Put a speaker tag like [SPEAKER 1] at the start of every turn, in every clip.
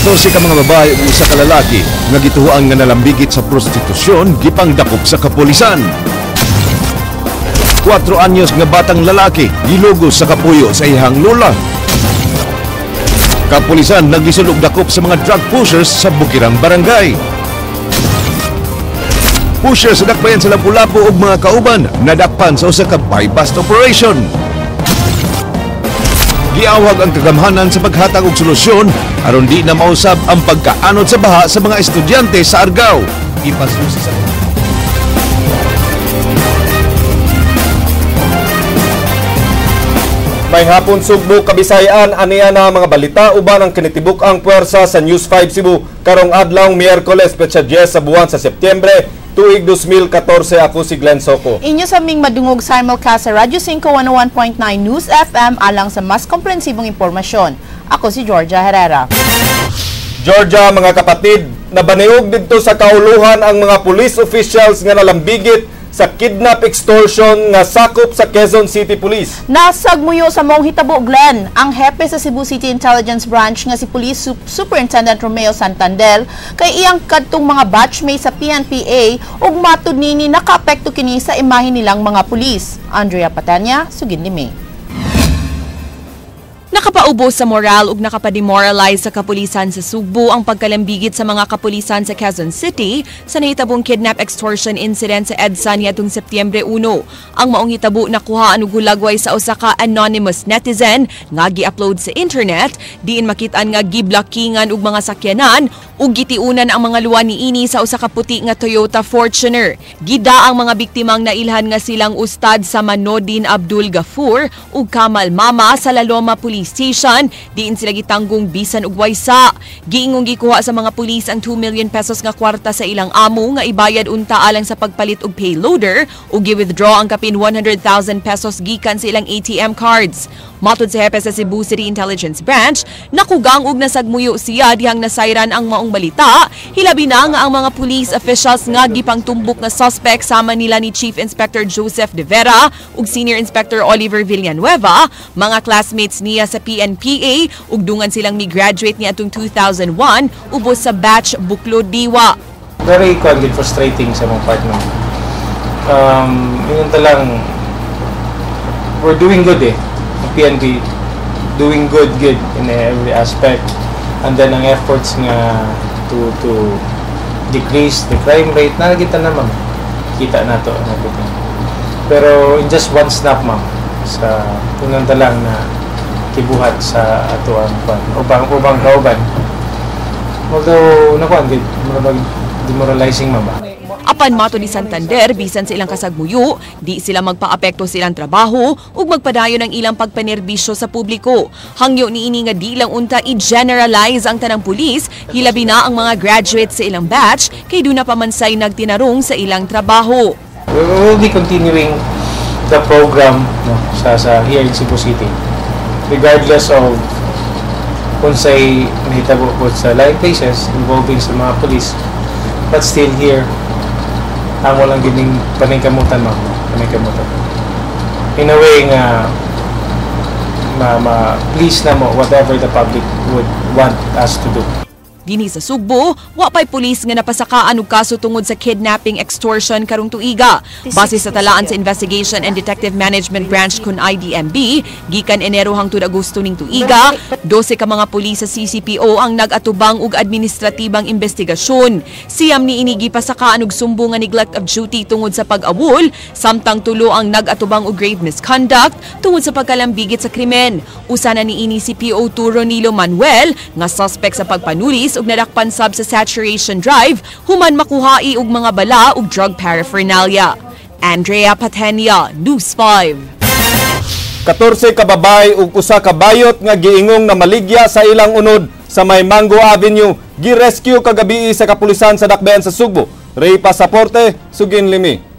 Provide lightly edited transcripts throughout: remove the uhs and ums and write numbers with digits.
[SPEAKER 1] 14 ka mga babae ug usa ka lalaki nga gituhuan nga nalambigit sa prostitusyon gipangdakop sa kapulisan. 4 anyos nga batang lalaki gilugos sa kapuyo sa ihang lola. Kapulisan nagisulog dakop sa mga drug pushers sa Bukirang Barangay. Pushers sa dakbayan sa Lapu-Lapu ug mga kauban nadakpan sa usa ka buy-bust operation. Giawag ang kagamhanan sa paghatag og solusyon aron di na mausab ang pagkaanod sa baha sa mga estudyante sa Argao. Ipasusi sa
[SPEAKER 2] May hapon Sugbo, Kabisayan, aniya na mga balita uban ang kinitibuk ang puwersa sa News 5 Cebu karong adlaw Miyerkules petsa 10 sa buwan sa Setyembre tuig 2014. Ako si Glenn Soco.
[SPEAKER 3] Inyo sa ming madungog simulcast sa Radyo 5 101.9 News FM alang sa mas komprehensibong impormasyon. Ako si Georgia Herrera.
[SPEAKER 2] Georgia, mga kapatid, nabaniog dito sa kauluhan ang mga police officials nga nalambigit sa kidnap extortion nga sakop sa Quezon City Police.
[SPEAKER 3] Nasagmuyo sa mong hitabo, Glenn, ang hepe sa Cebu City Intelligence Branch nga si Police Superintendent Romeo Santander kay iyang kadtong mga batchmates sa PNPA ug matud nini nakaapekto kini sa imahe nilang mga pulis. Andrea Patanya, Sugin Limi.
[SPEAKER 4] Nakapaubos sa moral ug nakapademoralize sa kapulisan sa Sugbo ang pagkalambigit sa mga kapulisan sa Quezon City sa nahitabong kidnap extortion incident sa EDSA niadtong Setyembre 1. Ang maong hitabo nakuhaan og hulagway sa usa ka anonymous netizen nga gi-upload sa internet diin makitaan nga giblockingan og mga sakyanan ug gitiunan ang mga luwa niini sa usa ka puti nga Toyota Fortuner. Gida ang mga biktimang nailhan nga silang Ustad Samanodin Abdul Gafur ug Kamal Mama sa Laloma Police Station, diin sila gitanggong bisan ug waysa. Giingong gikuha sa mga pulis ang 2 million pesos nga kwarta sa ilang amo nga ibayad unta alang sa pagpalit og payloader ug gi-withdraw ang kapin 100,000 pesos gikan sa ilang ATM cards. Matod sa hepe sa Cebu City Intelligence Branch, nakugang ug nasagmuyo siya dihang nasayran ang maong balita. Hilabi na nga ang mga police officials nga gipangtumbok nga suspect sama nila ni Chief Inspector Joseph De Vera ug Senior Inspector Oliver Villanueva, mga classmates niya sa PNPA ug dungan silang mi-graduate niya atong 2001 ubos sa batch Buklod Diwa.
[SPEAKER 5] Very frustrating sa mga part ng yun talang we're doing good PNP doing good in every aspect, and then ang efforts nga to decrease the crime rate nakita naman kita nato pero in just one snap ma'am sa tunang talang na kibuhat sa ato ang ubang kauban, although nakuan gid demoralizing ma'am.
[SPEAKER 4] Apan mato ni Santander, bisan sa ilang kasagmuyo, di sila magpaapekto sa ilang trabaho ug magpadayon ang ilang pagpanerbisyo sa publiko. Hangyo niini nga di lang unta i-generalize ang tanang pulis, hilabi na ang mga graduates sa ilang batch kay duna pa man say nagtinarong sa ilang trabaho.
[SPEAKER 5] We will be continuing the program sa here in Cebu City, regardless of kung say nahitabo po sa live cases involving sa mga police, but still here amo lang gining paningkamutan in a way nga please na mo whatever the public would want us to do.
[SPEAKER 4] Dinhi sa Sugbo, wa pay pulis nga napasakaan og kaso tungod sa kidnapping extortion karong tuiga. Base sa talaan sa Investigation and Detective Management Branch kun IDMB, gikan Enero hangtod Agosto ning tuiga, 12 ka mga pulis sa CCPO ang nag-atubang og administratibang investigasyon. Siyam niini gipasakaan og sumbong nga neglect of duty tungod sa pag-awol, samtang tulo ang nag-atubang og grave misconduct tungod sa pagkalambigit sa krimen. Usa na niini si PO2 Ronilo Manuel nga suspect sa pagpanulis ug nadakpan sab sa Saturation Drive human makuhai og mga bala ug drug paraphernalia. Andrea Patenia, News 5.
[SPEAKER 2] 14 ka babay ug usa ka bayot nga giingong na maligya sa ilang unod sa may Mango Avenue gi-rescue kagabi sa kapulisan sa Dakbayan sa Sugbo. Ray Pasaporte, Sugin Limi.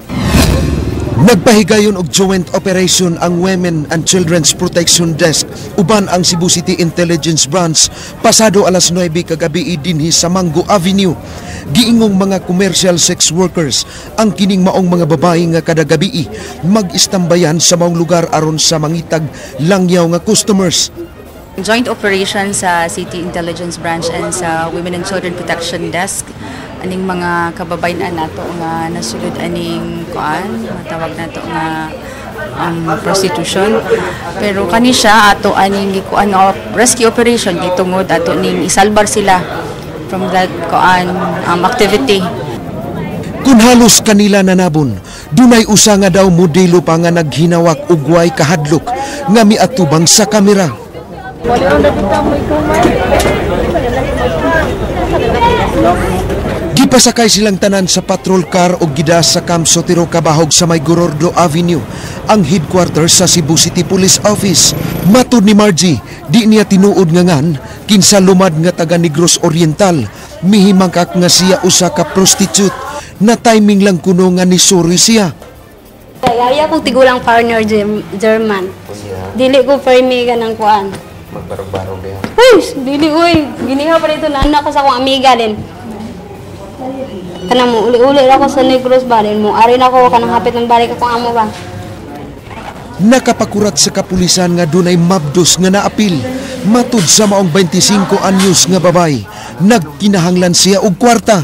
[SPEAKER 6] Nagpahigayon og joint operation ang Women and Children's Protection Desk uban ang Cebu City Intelligence Branch pasado alas 9 kagabi dinhi sa Mango Avenue. Giingong mga commercial sex workers ang kining maong mga babae nga kada gabi mag-istambayan sa maong lugar aron sa mangitag langyaw nga customers.
[SPEAKER 7] Joint operation sa City Intelligence Branch and sa Women and Children Protection Desk. Aning mga kababayan nato nga nasulod aning matawag nato nga prostitution. Pero kani siya ato aning rescue operation gitungod ato ning isalbar sila from that activity.
[SPEAKER 6] Kung halos kanila nanabon, dunay usa nga daw modelo pa nga naghinawak og way kahadlok nga miatubang sa kamera. Gipasakay silang tanan sa patrol car o gidas sa Camp Sotero Kabahog sa may Gorordo Avenue, ang headquarters sa Cebu City Police Office. Matud ni Margie, di niya tinuod nga ngan, kinsa lumad nga taga Negros Oriental, mihimangkak nga siya usa ka prostitute, na timing lang kuno nga ni sorry siya.
[SPEAKER 8] Kaya kong tigulang partner German. Dili ko firme ka ng kuan.
[SPEAKER 9] Magbarog-barog yan.
[SPEAKER 8] Uy! Dili, uy! Giniha pa rito na anak ko sa akong amiga din. Kanang mo, uli-uli ako sa Negros ba din mo. Arin ako, kanang hapit ng balik akong amo ba.
[SPEAKER 6] Nakapakurat sa kapulisan nga dunay mabdos nga naapil. Matud sa maong 25 anyos nga babay, nagkinahanglan siya og kwarta.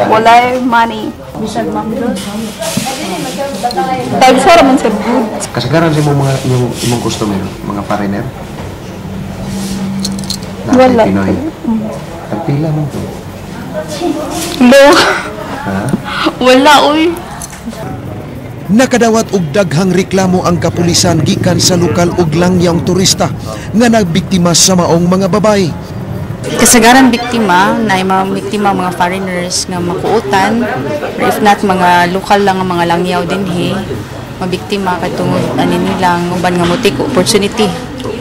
[SPEAKER 8] Wala money. Bisag mabdos. Tagsara man sa good.
[SPEAKER 9] Kasagaran sa imong customer, mga foreigner?
[SPEAKER 8] Wala.
[SPEAKER 9] Pinoy. Tagpila mo to?
[SPEAKER 8] Lo.
[SPEAKER 9] Ha?
[SPEAKER 8] Wala, uy.
[SPEAKER 6] Nakadawat og daghang reklamo ang kapulisan gikan sa lokal ug langyang turista nga nagbiktima sa maong mga babay.
[SPEAKER 7] Kasagaran biktima na mga biktima mga foreigners nga makuutan or if not mga lokal lang nga mga langyaw dinhi mabiktima katungod ani nilang uban nga mutik opportunity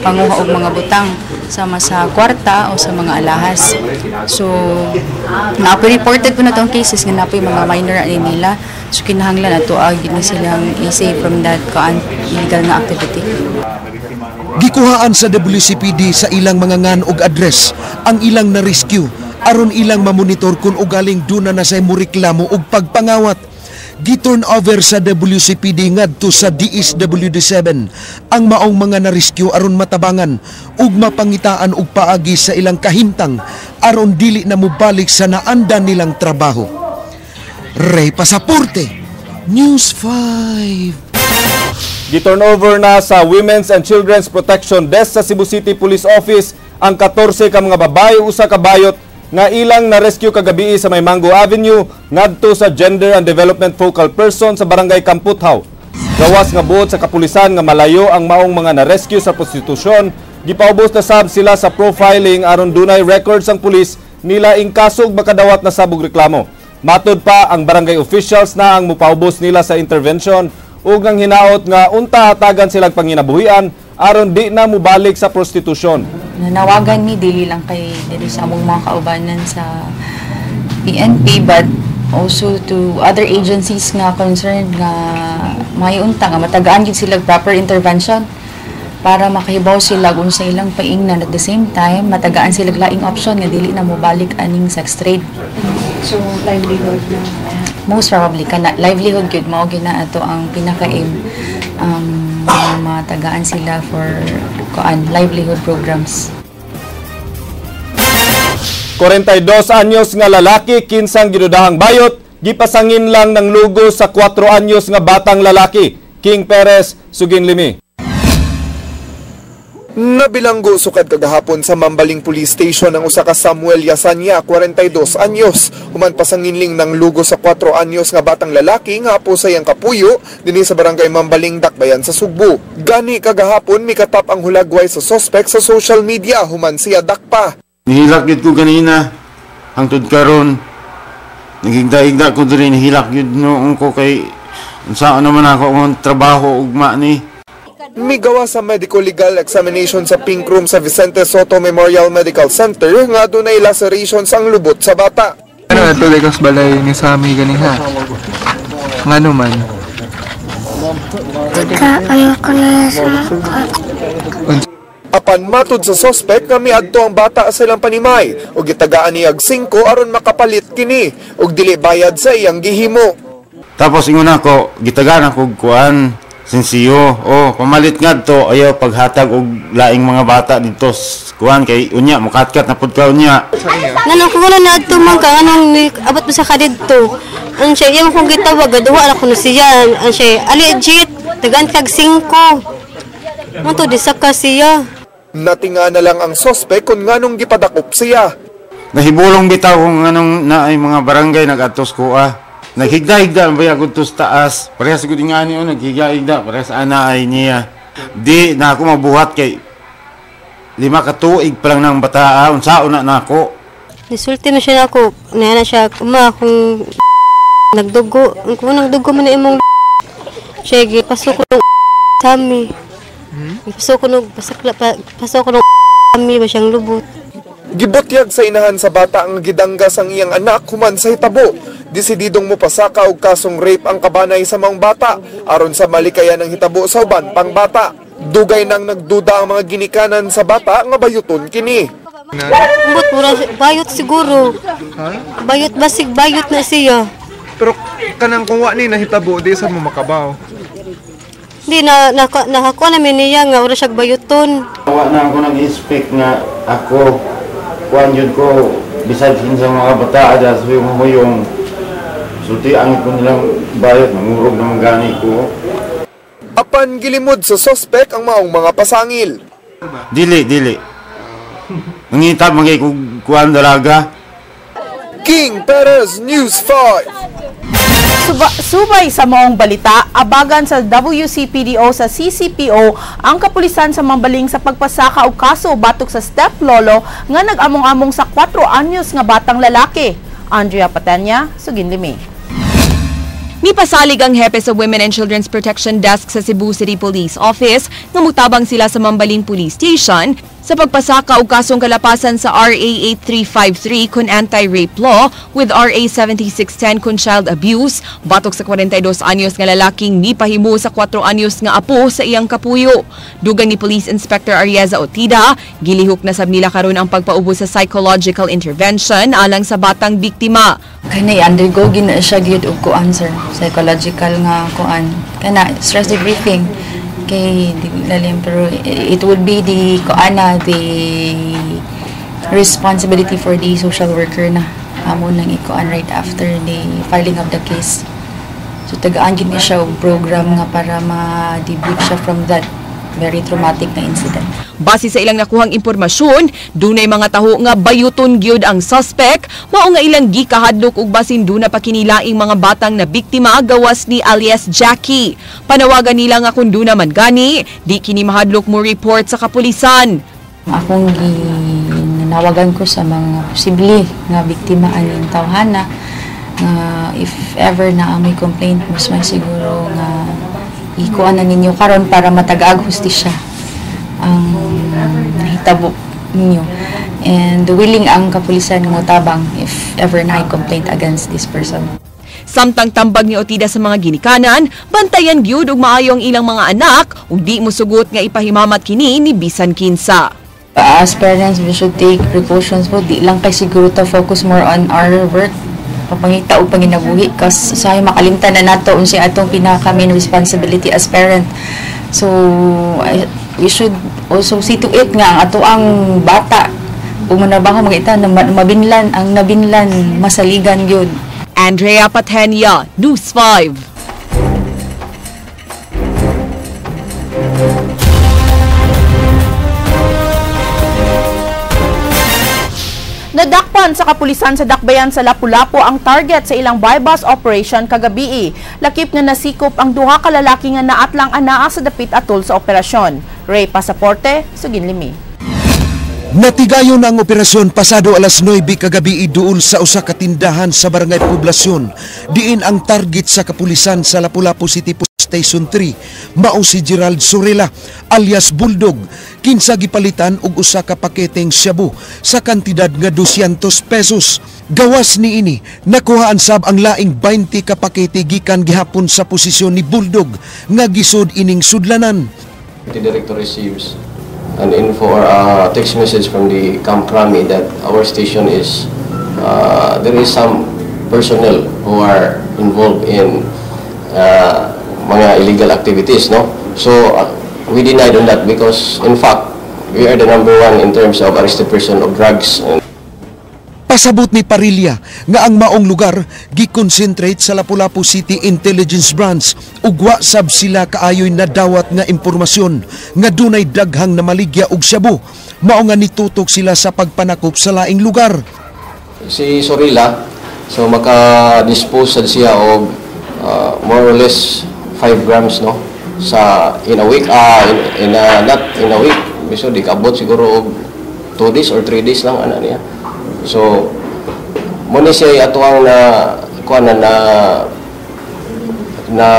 [SPEAKER 7] panguha og mga butang sama sa kwarta o sa mga alahas. So na-reported po na itong cases nga napoy mga minor ani nila. So kinahanglan ato gini silang i-save from that illegal nga activity.
[SPEAKER 6] Gikuhaan sa WCPD sa ilang mga ngan og address ang ilang na-rescue aron ilang mamonitor kung ugaling duna na say moreklamo og pagpangawat. Giturn over sa WCPD ngadto sa DSWD7 ang maong mga na-rescue aron matabangan ug mapangitaan og paagi sa ilang kahimtang aron dili na mobalik sa naanda nilang trabaho. Ray Pasaporte, News 5.
[SPEAKER 2] Giturnover na sa Women's and Children's Protection Desk sa Cebu City Police Office ang 14 ka mga babae usa ka bayot nga ilang na-rescue kagabi sa may Mango Avenue ngadto sa Gender and Development Focal Person sa Barangay Kamputhaw. Gawas nga buot sa kapulisan nga malayo ang maong mga na-rescue sa prostitusyon, gipaubos na sab sila sa profiling aron dunay records ang pulis nila ing kasog makadawat na sabog reklamo. Matud pa ang barangay officials na ang mupaubos nila sa intervention ug nang hinaot nga unta hatagan silang panginabuhian aron di na mubalik sa prostitusyon.
[SPEAKER 7] Nanawagan ni dili lang kay dili sa among mga kaubanan sa PNP but also to other agencies nga concerned nga may unta nga matagaan gid sila proper intervention para makahibaw sila kung sa ilang paingnan at the same time matagaan sila laing option nga dili na mobalik aning sex trade.
[SPEAKER 8] So, livelihood na.
[SPEAKER 7] Most probably kana livelihood gyud mao gina ato ang pinaka-aim matagaan sila for livelihood programs.
[SPEAKER 2] 42 anyos nga lalaki kinsang ginudahang bayot gipasangin lang ng lugo sa 4 anyos nga batang lalaki. King Perez, Sugin Limi.
[SPEAKER 10] Nabilanggo sukad kagahapon sa Mambaling Police Station ang usa ka Samuel Yasanya, 42 anyos. Human pasanginling ng lugo sa 4 anyos nga batang lalaki nga apo sayang kapuyo dinhi sa barangay Mambaling, Dakbayan sa Sugbo. Gani kagahapon mikatap ang hulagway sa suspect sa social media human siya dakpa.
[SPEAKER 11] Nihilak yun ko kanina hangtod karon. Nagigda-igda ko diri nihilak yun noong ko kay saan naman ako ang trabaho ugma ni.
[SPEAKER 10] Migawa sa medical legal examination sa Pink Room sa Vicente Soto Memorial Medical Center nga dunay lacerations ang lubot sa bata.
[SPEAKER 12] Ano ito likas balay ni Sami ganiha? Ngano man?
[SPEAKER 8] Ayoko na sa
[SPEAKER 10] Apan matud sa suspect nga miadto ang bata sa ilang panimay ug gitagaan niya og 5 aron makapalit kini ug dili bayad sa iyang gihimo.
[SPEAKER 11] Tapos ingon ako gitagaan ako kuan Sensiyo. Pamalit nga to, ayaw paghatag og laing mga bata dito. Kuhan kay unya, mukatkat na pud ka unya.
[SPEAKER 8] Nanong ko na tumang ka, anong abot mo sa kadidto. Ang siya, yung kong gitawag, gaduwa na ko na siya. Ang siya, aligit, tagaan kag 5. Mo to, disaka siya.
[SPEAKER 10] Natinga na lang ang sospek kung nganong gipadakop siya.
[SPEAKER 11] Nahibulong bitaw kung anong na ay mga barangay nag-atos ko Naghigda-higda ang baya ko to sa taas. Parehas ko din nga niyo, naghigda-higda. Parehas ana ay niya. Di na ako mabuhat kay 5 katuig pa lang ng bataa. Unsaon na ako.
[SPEAKER 8] Nisulti na siya na ako. Naya na siya, kung nagdugo. Kung nagdugo mo na imong siya, pasok ko ng sami. Pasok ko ng sami ba siyang lubot.
[SPEAKER 10] Gibutyag sa inahan sa bata ang gidanggas ang iyang anak human sa hitabo. Desididong mopasaka og kasong rape ang kabanay sa mga bata aron sa malikayan ng hitabo sa uban pang bata. Dugay nang nagduda ang mga ginikanan sa bata nga bayuton kini.
[SPEAKER 8] Umbot mura bayot siguro. Bayot basig bayot na siya.
[SPEAKER 12] Pero kanang kung wa ni nahitabo di sa mo makabaw.
[SPEAKER 8] Hindi nakakuha namin niya nga ora siya bayuton.
[SPEAKER 11] Wa na ako nag-expect nga ako kuan yun ko bisag sa mga bata ada sa yung sulti ang ko nilang bayot mangurog na gani ko.
[SPEAKER 10] Apan gilimod sa sospek ang maong mga pasangil.
[SPEAKER 11] Dili. Nangitab magay ko kuan dalaga.
[SPEAKER 10] King Perez, News 5.
[SPEAKER 3] Subay sa maong balita, abagan sa WCPDO sa CCPO ang kapulisan sa mambaling sa pagpasaka og kaso batok sa step-lolo nga nag-among-among sa 4 anyos nga batang lalaki. Andrea Patenya, Suginlimi.
[SPEAKER 4] Mipasalig ang hepe sa Women and Children's Protection Desk sa Cebu City Police Office nga mutabang sila sa Mambaling Police Station sa pagpasaka og kasong kalapasan sa RA 8353 kun anti-rape law with RA 7610 kun child abuse batok sa 42 anyos nga lalaking mipahimo sa 4 anyos nga apo sa iyang kapuyo. Dugang ni Police Inspector Arieza Otida, gilihok na sab nila karon ang pagpaubo sa psychological intervention alang sa batang biktima.
[SPEAKER 7] Kani undergo gina siya gyud og kuan sir, psychological nga kuan. Kana stress debriefing kay lalim pero it would be the responsibility for the social worker na amo nang ikuan right after the filing of the case. So tagaan gyud ni siya og program nga para ma-debrief siya from that very traumatic na incident.
[SPEAKER 4] Base sa ilang nakuhang impormasyon, dunay mga taho nga bayuton gyud ang suspect, mao nga ilang gikahadlok ug basin duna pa kinilaing mga batang na biktima gawas ni alias Jackie. Panawagan nila nga kun duna man gani, di kini mahadlok mo report sa kapulisan.
[SPEAKER 7] Akong ginawagan ko sa mga posible nga biktima aning tawhana nga if ever na may complaint mas may siguro nga ikuan na ninyo karon para matag-ag hustisya ang nahitabo ninyo. And willing ang kapulisan mo tabang if ever na complaint against this person.
[SPEAKER 4] Samtang tambag ni Otida sa mga ginikanan, bantayan gyud og maayo ang ilang mga anak ug di mosugot nga ipahimamat kini ni bisan kinsa.
[SPEAKER 7] As parents, we should take precautions po. Di lang kay siguro to focus more on our work. Papangita o panginabuhi kasi sa makalimtan na nato unsa atong pinaka main responsibility as parent. So we should also see to it nga ang ato ang bata kung manabaho magita na mabinlan ang nabinlan masaligan gyud.
[SPEAKER 4] Andrea Patenya, News 5.
[SPEAKER 3] Nadakpan sa kapulisan sa Dakbayan sa Lapu-Lapu ang target sa ilang buy-bus operation kagabi. Lakip nga nasikop ang duha ka lalaki nga naatlang anaa sa dapit atol sa operasyon. Ray Pasaporte, Suginlimi.
[SPEAKER 6] Natigayon ang operasyon pasado alas 9 kagabi duol sa usa ka tindahan sa Barangay Poblasyon. Diin ang target sa kapulisan sa Lapu-Lapu City Station 3 mao si Gerald Surela alias Bulldog, kinsa gipalitan og usa ka paketeng shabu sa kantidad nga 200 pesos. Gawas ni ini nakuhaan sab ang laing 20 ka pakete gikan gihapon sa posisyon ni Bulldog nga gisud ining sudlanan.
[SPEAKER 13] The director receives an info or text message from the Camp Krami that our station is there is some personnel who are involved in mga illegal activities, no? So we denied on that because in fact we are the number one in terms of arrested person of drugs.
[SPEAKER 6] Pasabot ni Parilla nga ang maong lugar gi-concentrate sa Lapu-Lapu City Intelligence Branch ug wa sab sila kaayoy nadawat nga impormasyon nga dunay daghang namaligya og shabu. Mao nga nitutok sila sa pagpanakop sa laing lugar.
[SPEAKER 13] Si Sorilla, so maka-dispose sad siya og more or less 5 grams, no, sa in a week, not in a week, so di kaabot siguro og 2 days or 3 days lang ana niya. So muna siya atuang na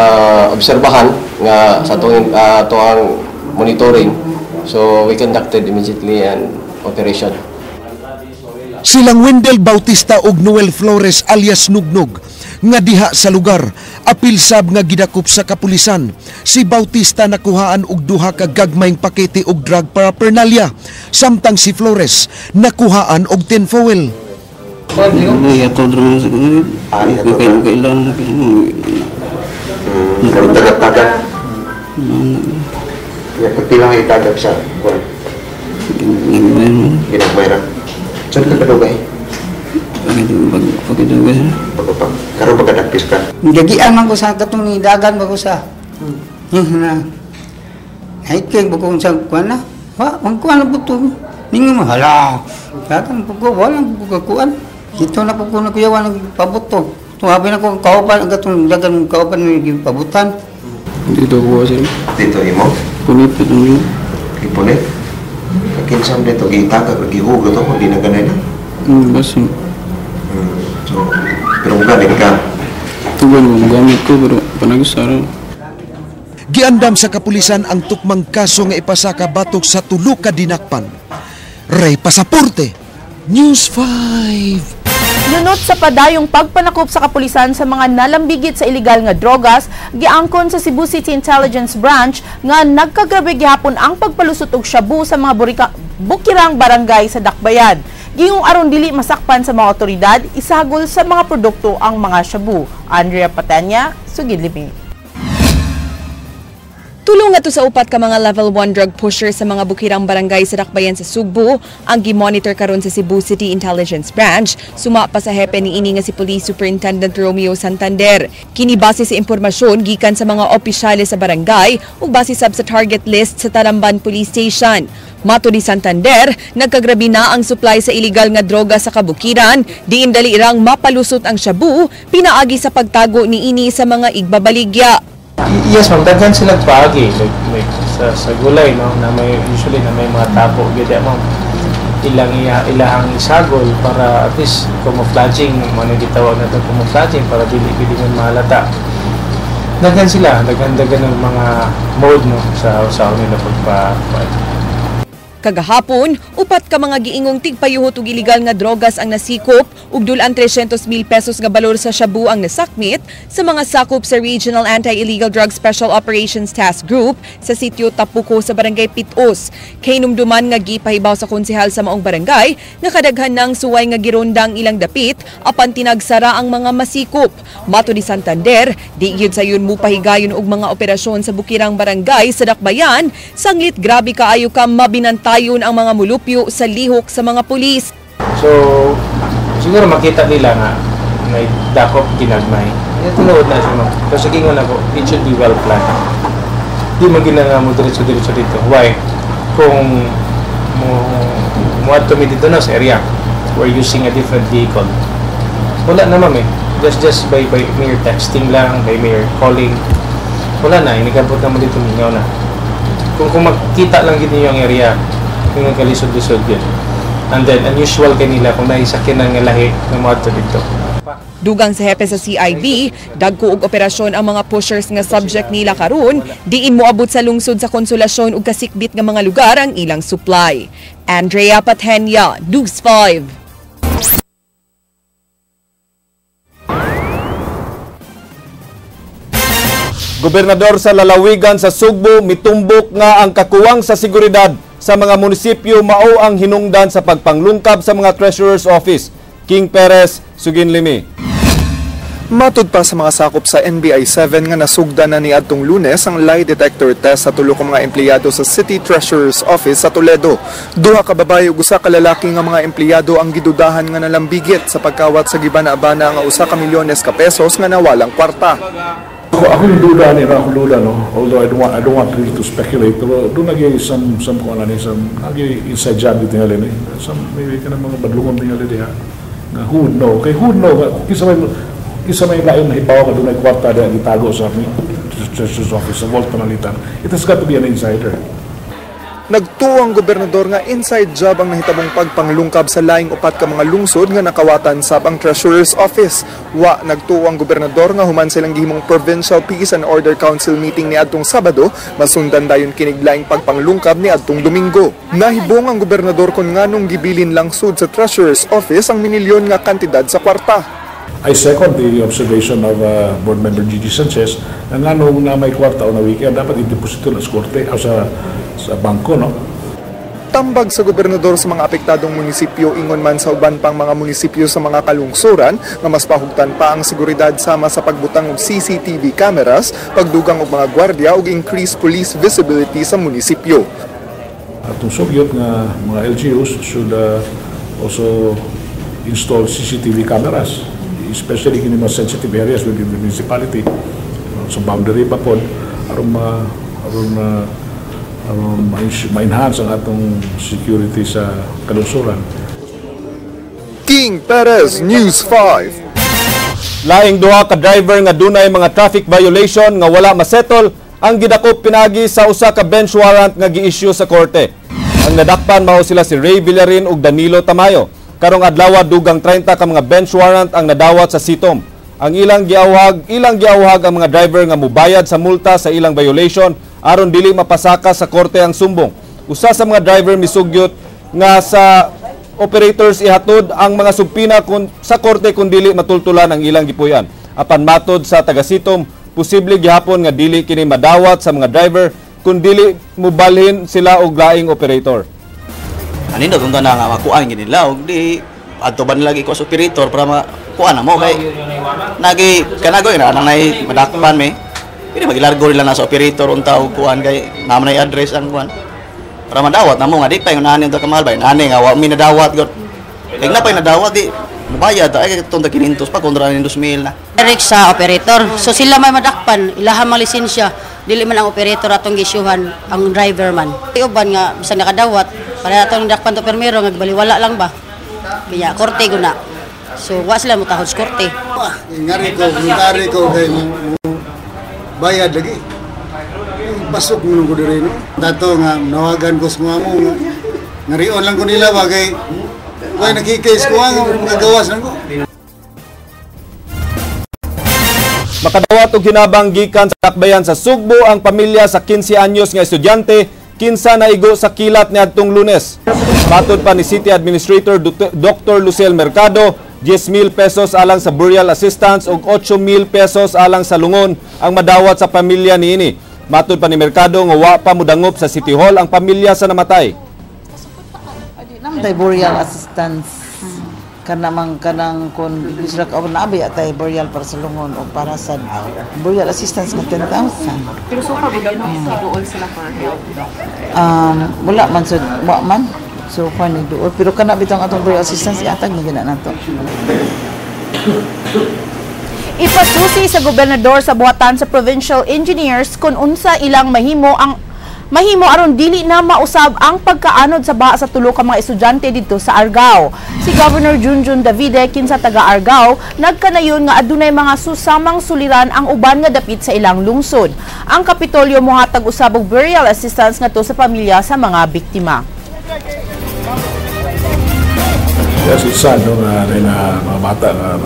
[SPEAKER 13] obserbahan nga sa atuang monitoring. So we conducted immediately an operation.
[SPEAKER 6] Silang Wendell Bautista ug Noel Flores alias Nugnog nga diha sa lugar apil sab nga gidakop sa kapulisan. Si Bautista nakuhaan og 2 ka gagmayng pakete og drug paraphernalia samtang si Flores nakuhaan og tinfoil.
[SPEAKER 9] Pilang itagap sa kuwan. Ginagmayran. Saan ka kadugay? Pagkadugay. Karoon pagkadagpis ka?
[SPEAKER 14] Gagian man ko sa katong ni dagan ba ko sa. Hiking ba ko sa kuwan na? Kuwan na po ito. Ningi mo, hala. Dagan po ko, walang kukuan. Dito na po ko nakuyawan ng pabuto. Tumabi na ko kaupan, ang katong dagan ng kaupan ng pabutan.
[SPEAKER 9] Dito ko sir. Dito imo? Punit po ito. Ipunit? Kakinsam dito, gitagag, gihugot ako, di na ganay na?
[SPEAKER 12] Basi.
[SPEAKER 9] So, pero galing ka?
[SPEAKER 12] Tugan mo, gamit ko, pero panagisara.
[SPEAKER 6] Giandam sa kapulisan ang tukmang kaso nga ipasaka batok sa 3 ka dinakpan. Ray Pasaporte, News 5.
[SPEAKER 3] Lunot sa padayong pagpanakop sa kapulisan sa mga nalambigit sa iligal nga drogas, giangkon sa Cebu City Intelligence Branch nga nagkagrabe gihapon ang pagpalusot og shabu sa mga bukirang barangay sa Dakbayan. Gingong aron dili masakpan sa mga otoridad, isagol sa mga produkto ang mga shabu. Andrea Patanya, Sugid Libing.
[SPEAKER 4] Tulong ato sa upat ka mga level 1 drug pusher sa mga bukirang barangay sa Dakbayan sa Sugbo ang gi-monitor karon sa Cebu City Intelligence Branch. Suma pa sa hepe ni ini nga si Police Superintendent Romeo Santander. Kini base sa impormasyon gikan sa mga opisyales sa barangay ug base sab sa target list sa Talamban Police Station. Mato ni Santander, nagkagrabi na ang supply sa iligal nga droga sa kabukiran, diin dali irang mapalusot ang shabu, pinaagi sa pagtago ni ini sa mga igbabaligya.
[SPEAKER 5] Yes, ma'am. Daghan silang paagi. Like sa gulay, no? Na may, usually na may mga tapo. Gaya, ma'am. Ilahang isagol para at least camouflaging. Ano gitawag na ito camouflaging para dili mo mahalata. Daghan sila. Daghan ng mga mode, no? Sa nila pagpa.
[SPEAKER 4] Kagahapon, upat ka mga giingong tigpayuhot ug iligal nga drogas ang nasikop ug dulan 300,000 pesos nga balor sa shabu ang nasakmit sa mga sakop sa Regional Anti-Illegal Drug Special Operations Task Group sa sitio Tapuco sa Barangay Pitos. Kay numduman nga gipahibaw sa konsehal sa maong barangay nga kadaghan ng suway nga girondang ilang dapit apan tinagsara ang mga masikop. Mato ni Santander, di gyud sayon mo pahigayon og mga operasyon sa bukirang barangay sa Dakbayan, sanglit grabe kaayo ka mabinantayon ang mga mulupyo sa lihok sa mga pulis.
[SPEAKER 5] So, siguro makita nila nga may dakop ginagmay. Tinuod na siya, ma'am. Pero sa gingon ako, it should be well planned. Di mo ginanga mo diretso dito. Why? Kung mo ato mi dito na sa area, we're using a different vehicle. Wala na, ma'am eh. Just by mere texting lang, by mere calling. Wala na, inigabot na mo dito, mingaw na. Kung makita lang gito yung area, yung kalisod-lisod yun. And then, unusual kanila kung naisakyan ng lahi ng mga ito dito.
[SPEAKER 4] Dugang sa hepe sa CID, dagko og operasyon ang mga pushers nga subject nila karon, diin moabot sa lungsod sa Konsolasyon ug kasikbit nga mga lugar ang ilang supply. Andrea Patenya, News 5.
[SPEAKER 2] Gobernador sa lalawigan sa Sugbo mitumbok nga ang kakuwang sa seguridad sa mga munisipyo mao ang hinungdan sa pagpanglungkab sa mga Treasurer's Office. King Perez, Sugin Limi.
[SPEAKER 10] Matud pa sa mga sakop sa NBI 7 nga nasugdan na ni adtong Lunes ang lie detector test sa tulo ka mga empleyado sa City Treasurer's Office sa Toledo. Duha ka babae ug usa ka lalaki nga mga empleyado ang gidudahan nga nalambigit sa pagkawat sa gibana-abana nga usa ka milyones ka pesos nga nawalang kwarta.
[SPEAKER 15] Ako yung duda nila, no? Although I don't want really to speculate, pero doon some inside job dito nila ni. Maybe ka ng mga badlungon nila diha. Na who would know? Kay who would know? Isa may lain na hibaw ka doon ay kwarta na itago sa Treasurer's Office, sa Vault Panalitan. It has got to be an insider.
[SPEAKER 10] Nagtuo ang gobernador nga inside job ang nahitabong pagpanglungkab sa laing upat ka mga lungsod nga nakawatan sa ang Treasurer's Office. Wa nagtuo ang gobernador nga human silang gihimong Provincial Peace and Order Council meeting ni adtong Sabado, masundan dayon kinig laing pagpanglungkab ni adtong Domingo. Nahibong ang gobernador kon nganong gibilin langsud sa Treasurer's Office ang minilyon nga kantidad sa kwarta.
[SPEAKER 15] I second the observation of Board Member Gigi Sanchez na nganong na may kwarta o na weekend dapat i-deposito na sa korte o sa bangko, no?
[SPEAKER 10] Tambag sa gobernador sa mga apektadong munisipyo ingon man sa uban pang mga munisipyo sa mga kalungsuran nga mas pahugtan pa ang seguridad sama sa pagbutang og CCTV cameras, pagdugang og mga gwardiya ug increased police visibility sa munisipyo.
[SPEAKER 15] Atong sugyot nga mga LGUs should also install CCTV cameras, especially in mga sensitive areas within the municipality, sa boundary pa po, aron ma-enhance ang atong security sa kalungsuran.
[SPEAKER 10] King Perez, News 5.
[SPEAKER 2] Laing duha ka driver nga dunay mga traffic violation nga wala masettle ang gidakop pinagi sa usa ka bench warrant nga gi-issue sa korte. Ang nadakpan mao sila si Ray Villarin ug Danilo Tamayo. Karong adlaw dugang 30 ka mga bench warrant ang nadawat sa Sitom. Ang ilang giawhag ang mga driver nga mubayad sa multa sa ilang violation aron dili mapasaka sa korte ang sumbong. Usa sa mga driver misugyot nga sa operators ihatod ang mga subpina sa korte kung dili matultulan ang ilang gipuy-an. Apan matod sa taga Sitom, posible gihapon nga dili kini madawat sa mga driver kung dili mubalhin sila og laing operator.
[SPEAKER 16] Anin daw tunta na nga makuan gid nila og di adto ba nila ko sa operator para makuan na mo kay nagi kanagoy na nang nay madakpan me. Pwede magilargo nila na sa operator unta og kuan kay naman ay address ang kuan. Para madawat na mo nga di pa yung nani unta kamal bay. Nani nga wa mi nadawat gud. Ig na pa nadawat di mubayad ay tunta 500 pa kontra 2,000 na.
[SPEAKER 17] Direct sa operator. So sila may madakpan, ilahan mang lisensya. Dili man ang operator atong gisyuhan ang driver man. Iuban nga bisan nakadawat para atong dakpan to permero nga baliwala lang ba. Kaya korte guna. So wa sila mo tahod sa korte.
[SPEAKER 18] Ngari ko kay bayad lagi. Pasok mo nung ko diri no. Dato nga nawagan ko sa mga mo nga ngarion lang ko nila bagay. Why nakikis ko ang nagawas lang ko.
[SPEAKER 2] Makadawat og hinabang gikan sa dakbayan sa Sugbo ang pamilya sa 15 anyos nga estudyante kinsa naigo sa kilat niadtong Lunes. Matod pa ni City Administrator Dr. Lucel Mercado, 10,000 pesos alang sa burial assistance ug 8,000 pesos alang sa lungon ang madawat sa pamilya niini. Matod pa ni Mercado nga wa pa mudangop sa City Hall ang pamilya sa namatay.
[SPEAKER 19] Namtay burial assistance. Kanang kun bisra ka na abi atay burial para sa lungon o para sa burial assistance ng 10,000.
[SPEAKER 20] Pero so far doon sila for help.
[SPEAKER 19] Wala man sud wa man. So far ni doon pero kana bitang atong burial assistance iatag mo gina nato.
[SPEAKER 3] Ipasusi sa gobernador sa buhatan sa provincial engineers kung unsa ilang mahimo aron dili na mausab ang pagkaanod sa baha sa tulo ka mga estudyante dito sa Argao. Si Governor Junjun Davide kinsa taga Argao nagkanayon nga adunay mga susamang suliran ang uban nga dapit sa ilang lungsod. Ang Kapitolyo mohatag usab og burial assistance ngadto sa pamilya sa mga biktima.
[SPEAKER 15] Yes, it's sad no, na mga bata na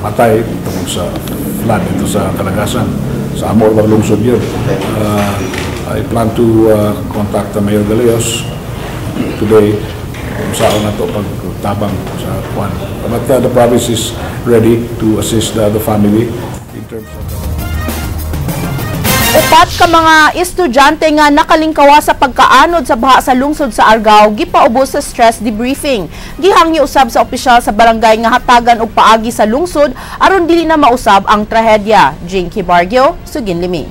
[SPEAKER 15] matay tungkol sa flood dito sa Kalagasan. Sa amor ng lungsod yun. I plan to contact Mayor Galeos today kung saan na ito pagtabang sa Juan. But the province is ready to assist the family in terms of...
[SPEAKER 3] Upat ka mga estudyante nga nakalingkawa sa pagkaanod sa baha sa lungsod sa Argao gipaubos sa stress debriefing. Gihangyo usab sa opisyal sa barangay nga hatagan og paagi sa lungsod aron dili na mausab ang trahedya. Jinky Bargio, Suginlimi.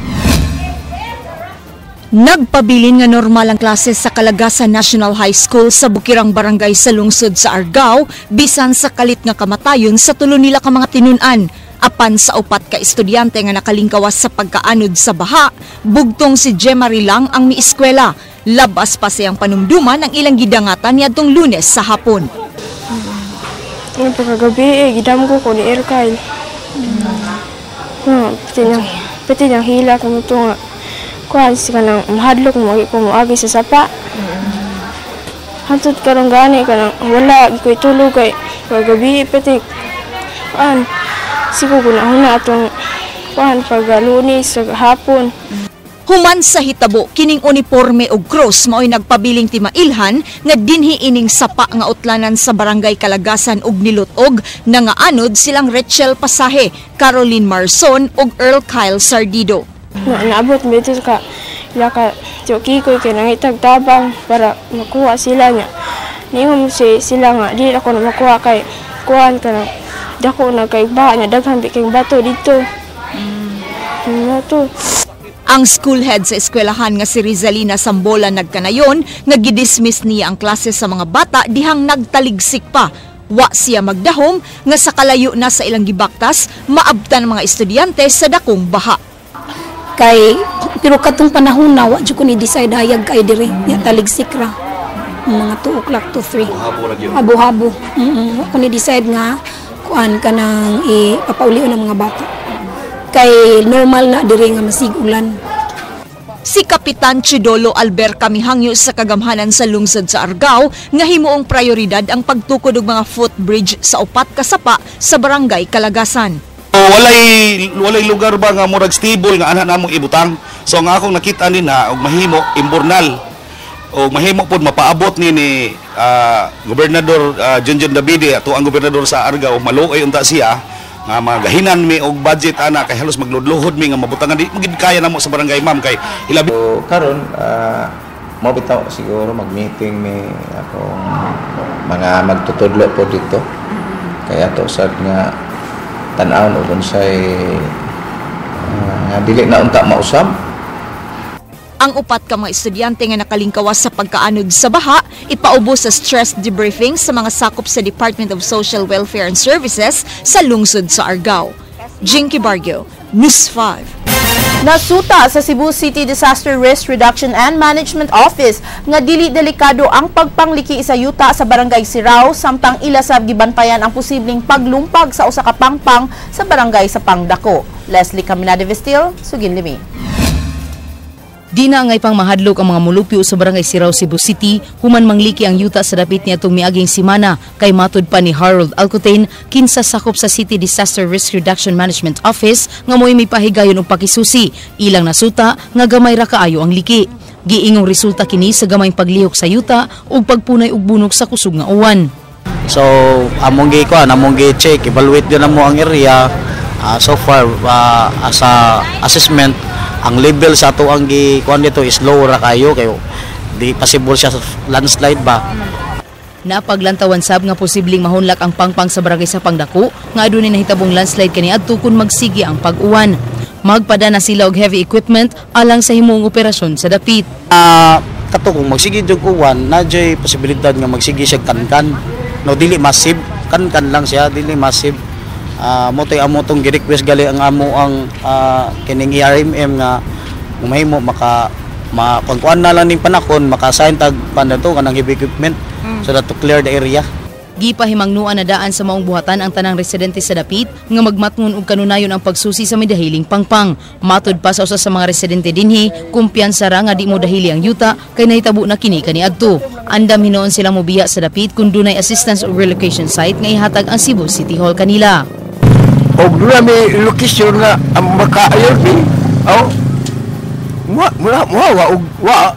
[SPEAKER 4] Nagpabilin nga normal ang klase sa Kalagasan National High School sa Bukirang Barangay sa lungsod sa Argao bisan sa kalit nga kamatayon sa tulo nila ka mga tinun-an. Apan sa upat ka estudyante nga nakalingkawas sa pagkaanod sa baha, bugtong si Jemary lang ang mieskwela. Labas pa siyang panumduman ang ilang gidangatan niadtong Lunes sa hapon.
[SPEAKER 21] Ang pagkagabi, gidam ko ni Erkyle. Pati niyang hila kung ito nga. Kuhan siya nang mahadlok mo agi sa sapa. Hantod karong gani ka nang wala, iko'y tulog kay paggabi, pati kuhan. Siguro na atong paglunis sa hapon.
[SPEAKER 4] Human sa hitabo, kining uniforme o cross mao'y nagpabiling timailhan nga dinhi ining sapa nga utlanan sa Barangay Kalagasan ug nilutog na nga anod silang Rachel Pasahe, Caroline Marson ug Earl Kyle Sardido.
[SPEAKER 21] Naabot mo ito ka Kikoy kay nangitag tabang para makuha sila niya. Ningon sila nga, di ako na makuha kay kuhan ka na. Dako na kay baha niya, daghan kay bato dito.
[SPEAKER 4] Ang school head sa eskwelahan nga si Rizalina Sambola nagkanayon, nagidismiss niya ang klase sa mga bata dihang nagtaligsik pa. Wa siya magdahom nga sa kalayo na sa ilang gibaktas, maabtan mga estudyante sa dakong baha.
[SPEAKER 22] Pero katong panahon na, wa dyan ko ni-decide hayag kay dire, niya taligsik ra. Mga 2 o'clock to 3. Habo-habo. Wa ko ni-decide nga, kuan ka nang ipapaulion ng mga bata. Kay normal na dire nga masigulan.
[SPEAKER 4] Si Kapitan Chidolo Albert Kamihangyo sa kagamhanan sa lungsod sa Argao nga himuong prioridad ang pagtukod og mga footbridge sa upat ka sapa sa Barangay Kalagasan.
[SPEAKER 1] Walay lugar ba nga murag stable nga ana namong ibutang. So nga akong nakita nina og mahimo imbornal og mahimo pod mapaabot ni Gobernador Junjun Davide ato ang gobernador sa Argao maluoy unta siya nga magahinan mi og budget ana kay halos magludluhod mi nga mabutangan di magid kaya namo sa barangay ma'am kay ilabi
[SPEAKER 23] karon mo bitaw siguro mag-meeting mi akong mga magtutudlo po dito kaya to sad nga tan-awon og unsay dili na unta mausab.
[SPEAKER 4] Ang upat ka mga estudyante nga nakalingkawas sa pagkaanod sa baha, ipaubos sa stress debriefing sa mga sakop sa Department of Social Welfare and Services sa lungsod sa Argao. Jinky Bargio, News 5.
[SPEAKER 3] Nasuta sa Cebu City Disaster Risk Reduction and Management Office nga dili delikado ang pagpangliki sa yuta sa Barangay Sirao samtang ilasab gibantayan ang posibleng paglumpag sa usa ka pangpang sa barangay sa Pangdako. Leslie Caminade Vestil, Suginlimi.
[SPEAKER 24] Di na ngay pang mahadlok ang mga mulupyo sa Barangay Sirao, Cebu City, human mangliki ang yuta sa dapit niya itong miaging simana kay matud pa ni Harold Alcotain, kinsa sakop sa City Disaster Risk Reduction Management Office nga mo'y may pahigayon og pakisusi, ilang nasuta nga gamay ra kaayo ang liki. Giingong resulta kini sa gamay paglihok sa yuta ug pagpunay og bunog sa kusog nga uwan.
[SPEAKER 16] So among gi-check, evaluate din mo ang area. So far as a assessment ang level sa ato ang gikuan dito is low ra kayo kay di possible siya sa landslide ba.
[SPEAKER 24] Napaglantawan sab nga posibleng mahunlak ang pangpang sa barangay sa Pangdako nga adunay nahitabong landslide kaniadto kun magsigi ang pag-uwan. Magpadana sila og heavy equipment alang sa himuong operasyon sa dapit.
[SPEAKER 16] Kato kung magsigi jud uwan nadjay posibilidad nga magsigi siya kankan. No dili massive, kankan lang siya, dili massive. Mo tay amo tong gi-request gali ang amo ang kining ERMM nga mahimo makuan na lang ning panahon maka-assign tag panato kanang heavy equipment so that to clear the area.
[SPEAKER 24] Gipahimangnuan na daan sa maong buhatan ang tanang residente sa dapit nga magmatngon og kanunayon ang pagsusi sa midahiling pangpang. Matud pa sa usa sa mga residente dinhi, kumpiyansa ra nga di mo dahili ang yuta kay nahitabo na kini kaniadto. Andam hinoon sila mobiya sa dapit kun dunay assistance or relocation site nga ihatag ang Cebu City Hall kanila.
[SPEAKER 25] Og dula may location nga ang makaayon ni wa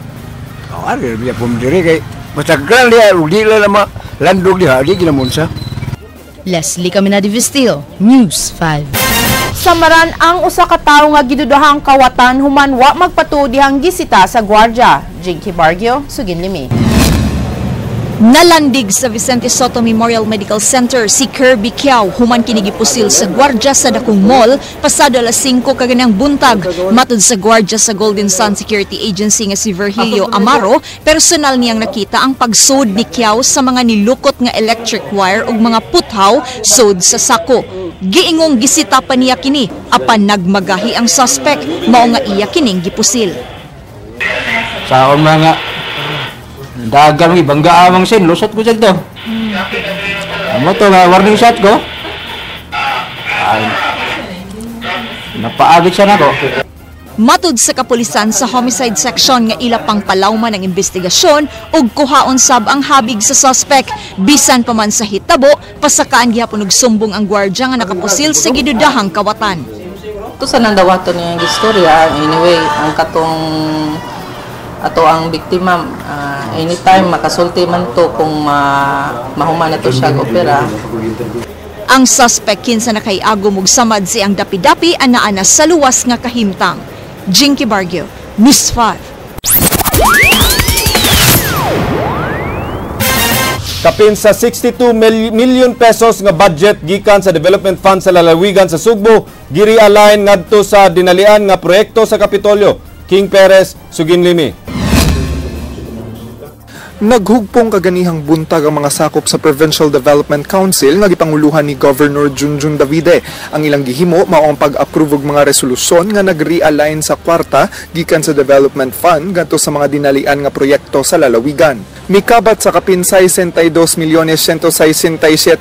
[SPEAKER 25] ari biya pumdiri kay matagal dia udi la ma landog dia di ginamunsa.
[SPEAKER 24] Leslie Caminade Vestil, News 5.
[SPEAKER 3] Samaran ang usa ka tawo nga gidudahang kawatan human wa magpatuod dihang gisita sa gwardiya. Jinky Bargio, Sugin Limi.
[SPEAKER 4] Nalandig sa Vicente Soto Memorial Medical Center si Kirby Kiao human kinigipusil sa gwardya sa dakong mall pasado alas 5 kaganang buntag. Matud sa gwardya sa Golden Sun Security Agency nga si Virgilio Amaro, personal niyang nakita ang pagsud ni Kiao sa mga nilukot nga electric wire ug mga puthaw sud sa sako. Giingong gisita pa niya kini apan nagmagahi ang suspect mao nga iya kining gipusil.
[SPEAKER 25] Saon mga dagang bangga amang sin lusot ko jud to. Amo to nga warning shot ko. Napaagit siya nako.
[SPEAKER 4] Matud sa kapulisan sa homicide section nga ila pang palawman ang investigasyon ug kuhaon sab ang habig sa suspect. Bisan pa man sa hitabo, pasakaan gihapon og sumbong ang gwardya nga nakapusil sa gidudahang kawatan.
[SPEAKER 7] Ito sa nandawaton nga istorya, anyway, ang katong ato ang biktima anytime makasulti man to kung mahuman na to siya opera.
[SPEAKER 4] Ang suspect kinsa nakaiagom og samad siyang dapi-dapi anaa sa luwas nga kahimtang. Jinky Bargio, News 5.
[SPEAKER 2] Kapin sa 62 million pesos nga budget gikan sa development fund sa lalawigan sa Sugbo, giri-align ngadto sa dinalian nga proyekto sa Kapitolyo. King Perez, Sugin Limi.
[SPEAKER 10] Naghugpong kaganihang buntag ang mga sakop sa Provincial Development Council nga gipanguluhan ni Governor Junjun Davide. Ang ilang gihimo mao ang pag-approve og mga resolusyon nga nag-realign sa kwarta gikan sa Development Fund ngadto sa mga dinalian nga proyekto sa lalawigan. Mikabat sa kapin 62,167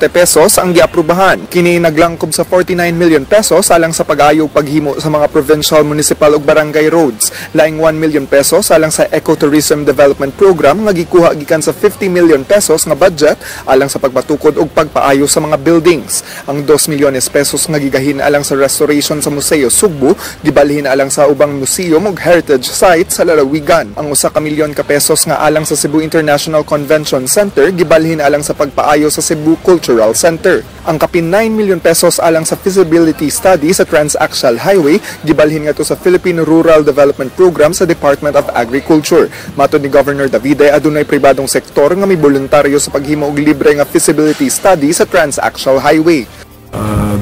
[SPEAKER 10] pesos ang giaprubahan. Kini naglangkob sa 49 million pesos alang sa pag-ayog paghimo sa mga provincial, municipal ug barangay roads. Laing 1 million pesos alang sa Ecotourism Development Program nga gikuha gikan sa 50 million pesos nga budget alang sa pagpatukod ug pagpaayo sa mga buildings. Ang 2 milyones pesos nga gigahin alang sa restoration sa Museo Sugbo gibalhin alang sa ubang museum ug heritage sites sa lalawigan. Ang 1 ka milyon ka pesos nga alang sa Cebu International Convention Center gibalhin alang sa pagpaayo sa Cebu Cultural Center. Ang kapin 9 million pesos alang sa feasibility study sa Transaxial Highway gibalhin ngadto sa Philippine Rural Development Program sa Department of Agriculture. Matod ni Governor Davide, adunay pribadong sektor nga may voluntaryo sa paghimo og libre nga feasibility study sa Transaxial Highway.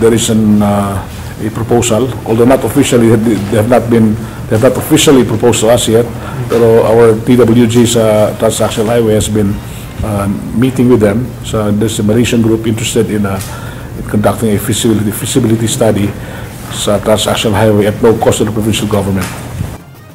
[SPEAKER 15] There is a proposal, although not officially, they have not officially proposed to us yet, pero our PWG sa Transaxial Highway has been meeting with them. So there's a Malaysian group interested in conducting a feasibility study sa Transaxial Highway at no cost to the provincial government.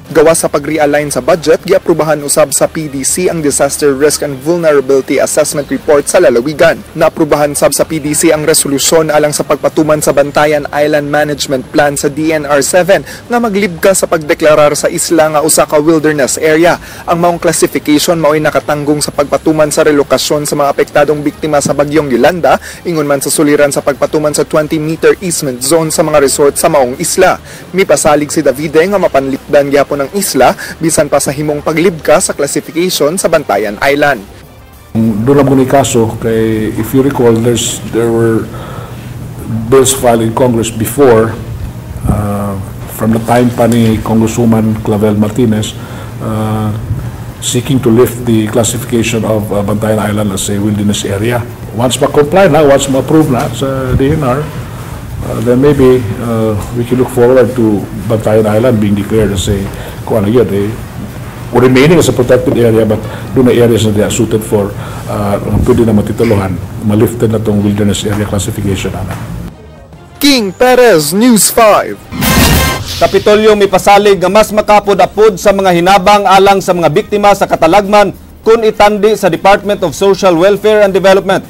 [SPEAKER 10] Gawa sa pag-realign sa budget, giaprubahan usab sa PDC ang Disaster Risk and Vulnerability Assessment Report sa lalawigan. Naaprubahan sab sa PDC ang resolusyon alang sa pagpatuman sa Bantayan Island Management Plan sa DNR 7 nga maglibka sa pagdeklarar sa isla nga usa ka wilderness area. Ang maong classification mao'y nakatanggong sa pagpatuman sa relokasyon sa mga apektadong biktima sa bagyong Yolanda, ingon man sa suliran sa pagpatuman sa 20-meter easement zone sa mga resort sa maong isla. Mipasalig si Davide nga mapanlipdan gyapon ng isla bisan pa sa himong paglibka sa classification sa Bantayan Island.
[SPEAKER 15] Doon lang ni kaso kay, if you recall, there were bills filed in Congress before from the time pa ni Congresswoman Clavel Martinez seeking to lift the classification of Bantayan Island as a wilderness area. Once ma-comply na, once ma-approve na sa DNR, then maybe we can look forward to Bantayan Island being declared as a remaining as a protected area, but doon na areas na they are suited for pwede na matituluhan, malifted na itong wilderness area classification.
[SPEAKER 10] King Perez, News 5.
[SPEAKER 2] Kapitolyo mipasalig nga mas makapod-apod sa mga hinabang alang sa mga biktima sa katalagman kung itandi sa Department of Social Welfare and Development.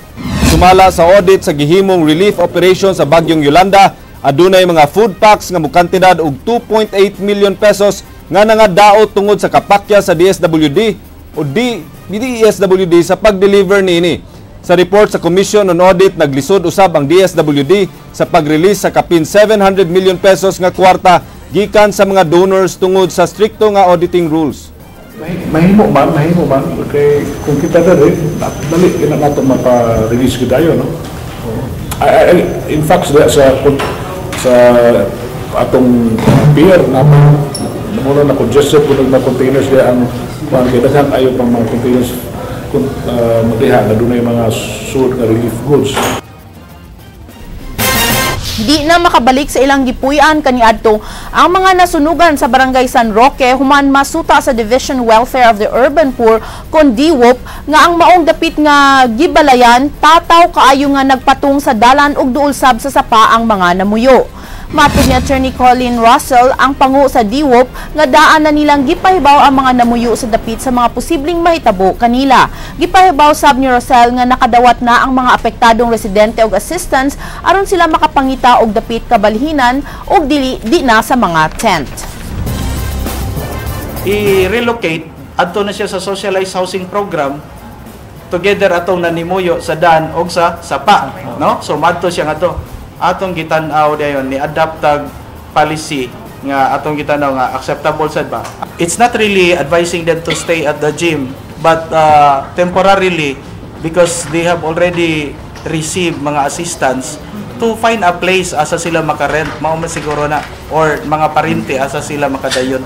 [SPEAKER 2] Sumala sa audit sa gihimong relief operation sa Bagyong Yolanda, adunay mga food packs nga mukantidad og 2.8 million pesos nga nangadaot tungod sa kapakya sa DSWD o DSWD sa pag-deliver niini. Sa report sa Commission on Audit, naglisod usab ang DSWD sa pag-release sa kapin 700 million pesos nga kwarta gikan sa mga donors tungod sa strikto nga auditing rules.
[SPEAKER 15] Mahimo man. Okay, kung kita dali, dali na nato mapa-release kita yun, no? In fact, sa atong pier na muna na congested po ng mga containers diya ang kailangan ayaw pang mga containers kung magdiha na doon ay mga suit na relief goods.
[SPEAKER 3] Di na makabalik sa ilang gipuy-an kaniadto ang mga nasunugan sa Barangay San Roque human masuta sa Division Welfare of the Urban Poor kon DWOP nga ang maong dapit nga gibalayan tataw kaayo nga nagpatung sa dalan ug duol sab sa sapa ang mga namuyo. Matod ni Attorney Colleen Russell, ang pangu sa DWOP nga daan na nilang gipahibaw ang mga namuyo sa dapit sa mga posibleng mahitabo kanila. Gipahibaw sab ni Russell nga nakadawat na ang mga apektadong residente og assistance aron sila makapangita og dapit kabalhinan og di na sa mga tent.
[SPEAKER 8] I-relocate adto na siya sa socialized housing program together atong nanimuyo sa daan og sa sapa, no? So madto siya nga atong gitan-aw dayon ni adaptag policy nga atong gitan-aw nga acceptable sad ba. It's not really advising them to stay at the gym but temporarily because they have already received mga assistance to find a place asa sila makarent mao man siguro na or mga parente asa sila makadayon.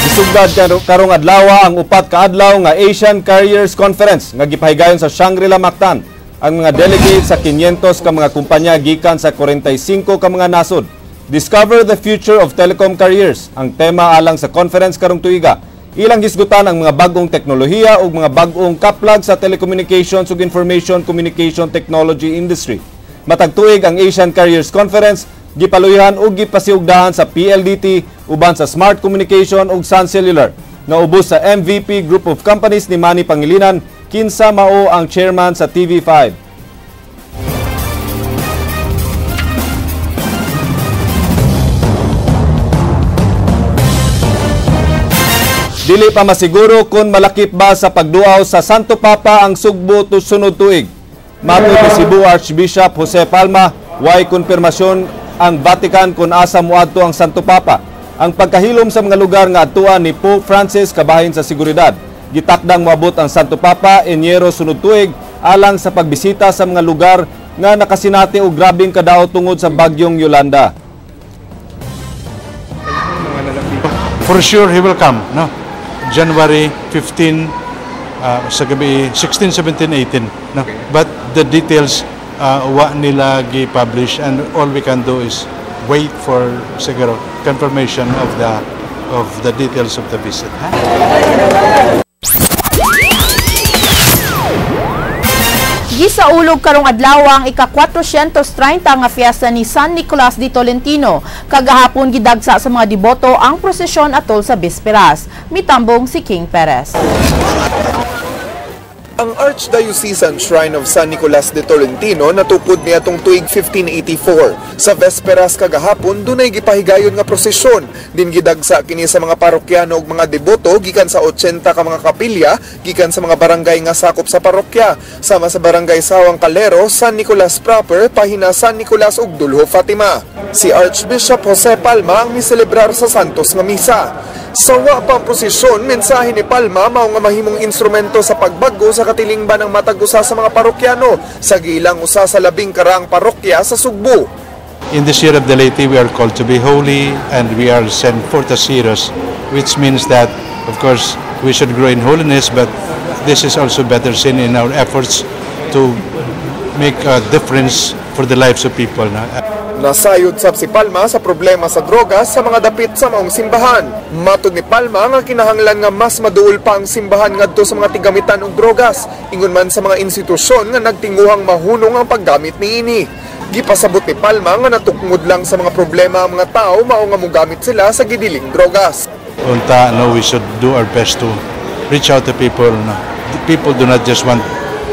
[SPEAKER 2] Isugdad karong adlaw ang upat ka adlaw nga Asian Carriers Conference nga gipahigayon sa Shangri-La Mactan. Ang mga delegates sa 500 ka mga kumpanya gikan sa 45 ka mga nasod. Discover the future of telecom careers ang tema alang sa conference karong tuiga. Ilang gisgutan ang mga bagong teknolohiya ug mga bagong kaplag sa telecommunications ug information communication technology industry. Matag tuig ang Asian Carriers Conference gipaluyan ug gipasiugdahan sa PLDT uban sa Smart Communication ug Sun Cellular. Naubos sa MVP Group of Companies ni Manny Pangilinan kinsa mao ang chairman sa TV5. Dili pa masiguro kung malakip ba sa pagduaw sa Santo Papa ang Sugbo sunod tuig. Matod ni Cebu Archbishop Jose Palma, way konfirmasyon ang Vatican kung asa muadto ang Santo Papa. Ang pagkahilom sa mga lugar nga atuan ni Pope Francis kabahin sa seguridad. Gitakdang moabot ang Santo Papa Enyero sunod tuig alang sa pagbisita sa mga lugar nga nakasinati og grabing kadaot tungod sa bagyong Yolanda.
[SPEAKER 9] For sure he will come, no? January 15 sa gabi 16, 17, 18, no? But the details wa nila gi-publish and all we can do is wait for siguro confirmation of the details of the visit.
[SPEAKER 3] Gisaulog karong adlaw ang ika-430 nga fiesta ni San Nicolas de Tolentino. Kagahapon gidagsa sa mga deboto ang prosesyon atol sa bisperas. Mitambong si King Perez.
[SPEAKER 10] Ang Archdiocesan Shrine of San Nicolas de Tolentino natukod niya tong tuig 1584. Sa Vesperas kagahapon, dunay gipahigayon nga prosesyon. Din gidagsa kini sa mga parokyano ug mga deboto gikan sa 80 ka mga kapilya, gikan sa mga barangay nga sakop sa parokya. Sama sa barangay Sawang Calero, San Nicolas proper, pahina San Nicolas ug Dulho Fatima. Si Archbishop Jose Palma ang miselebrar sa Santos nga misa. Sa wa pa prosesyon, mensahe ni Palma mao nga mahimong instrumento sa pagbago sa katilingban ng matag usa sa mga parokyano sa gilang usa sa labing karaang parokya sa Sugbo.
[SPEAKER 9] In this year of the laity, we are called to be holy and we are sent forth as heroes, which means that, of course, we should grow in holiness, but this is also better seen in our efforts to make a difference for the lives of people.
[SPEAKER 10] Nasayod sab si Palma sa problema sa drogas sa mga dapit sa maong simbahan. Matod ni Palma nga kinahanglan nga mas maduol pa ang simbahan ngadto sa mga tigamitan og drogas, ingon man sa mga institusyon nga nagtinguhang mahunong ang paggamit niini. Gipasabot ni Palma nga natukngod lang sa mga problema ang mga tao mao nga mogamit sila sa gidiling drogas.
[SPEAKER 9] Unta, no, we should do our best to reach out to people. No? People do not just want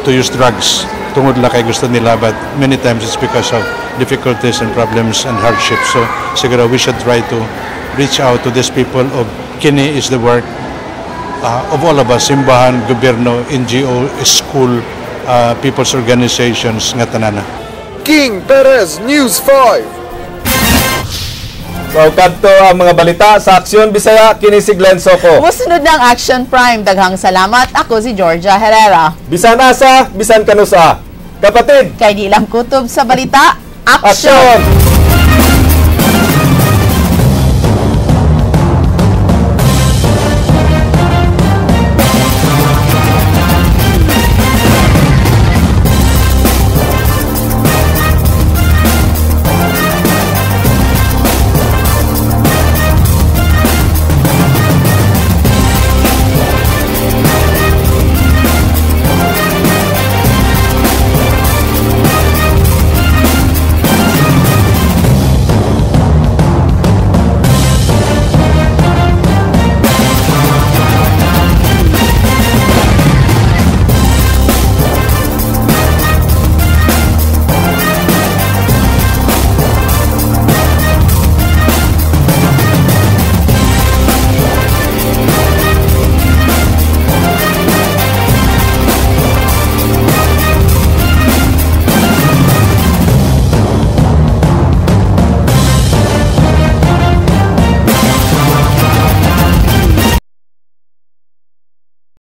[SPEAKER 9] to use drugs. Tungod lang kay gusto nila, but many times it's because of difficulties and problems and hardships. So siguro we should try to reach out to these people. Of kini is the work of all of us, simbahan, gobyerno, NGO, school, people's organizations nga tanana.
[SPEAKER 10] King Perez, News 5.
[SPEAKER 2] So kadto ang mga balita sa Aksyon Bisaya, kini si Glenn Soco.
[SPEAKER 3] Musunod ng Action Prime. Daghang salamat. Ako si Georgia Herrera.
[SPEAKER 2] Bisan asa, bisan kanusa. Kapatid,
[SPEAKER 3] kay di lang kutob sa balita, Action!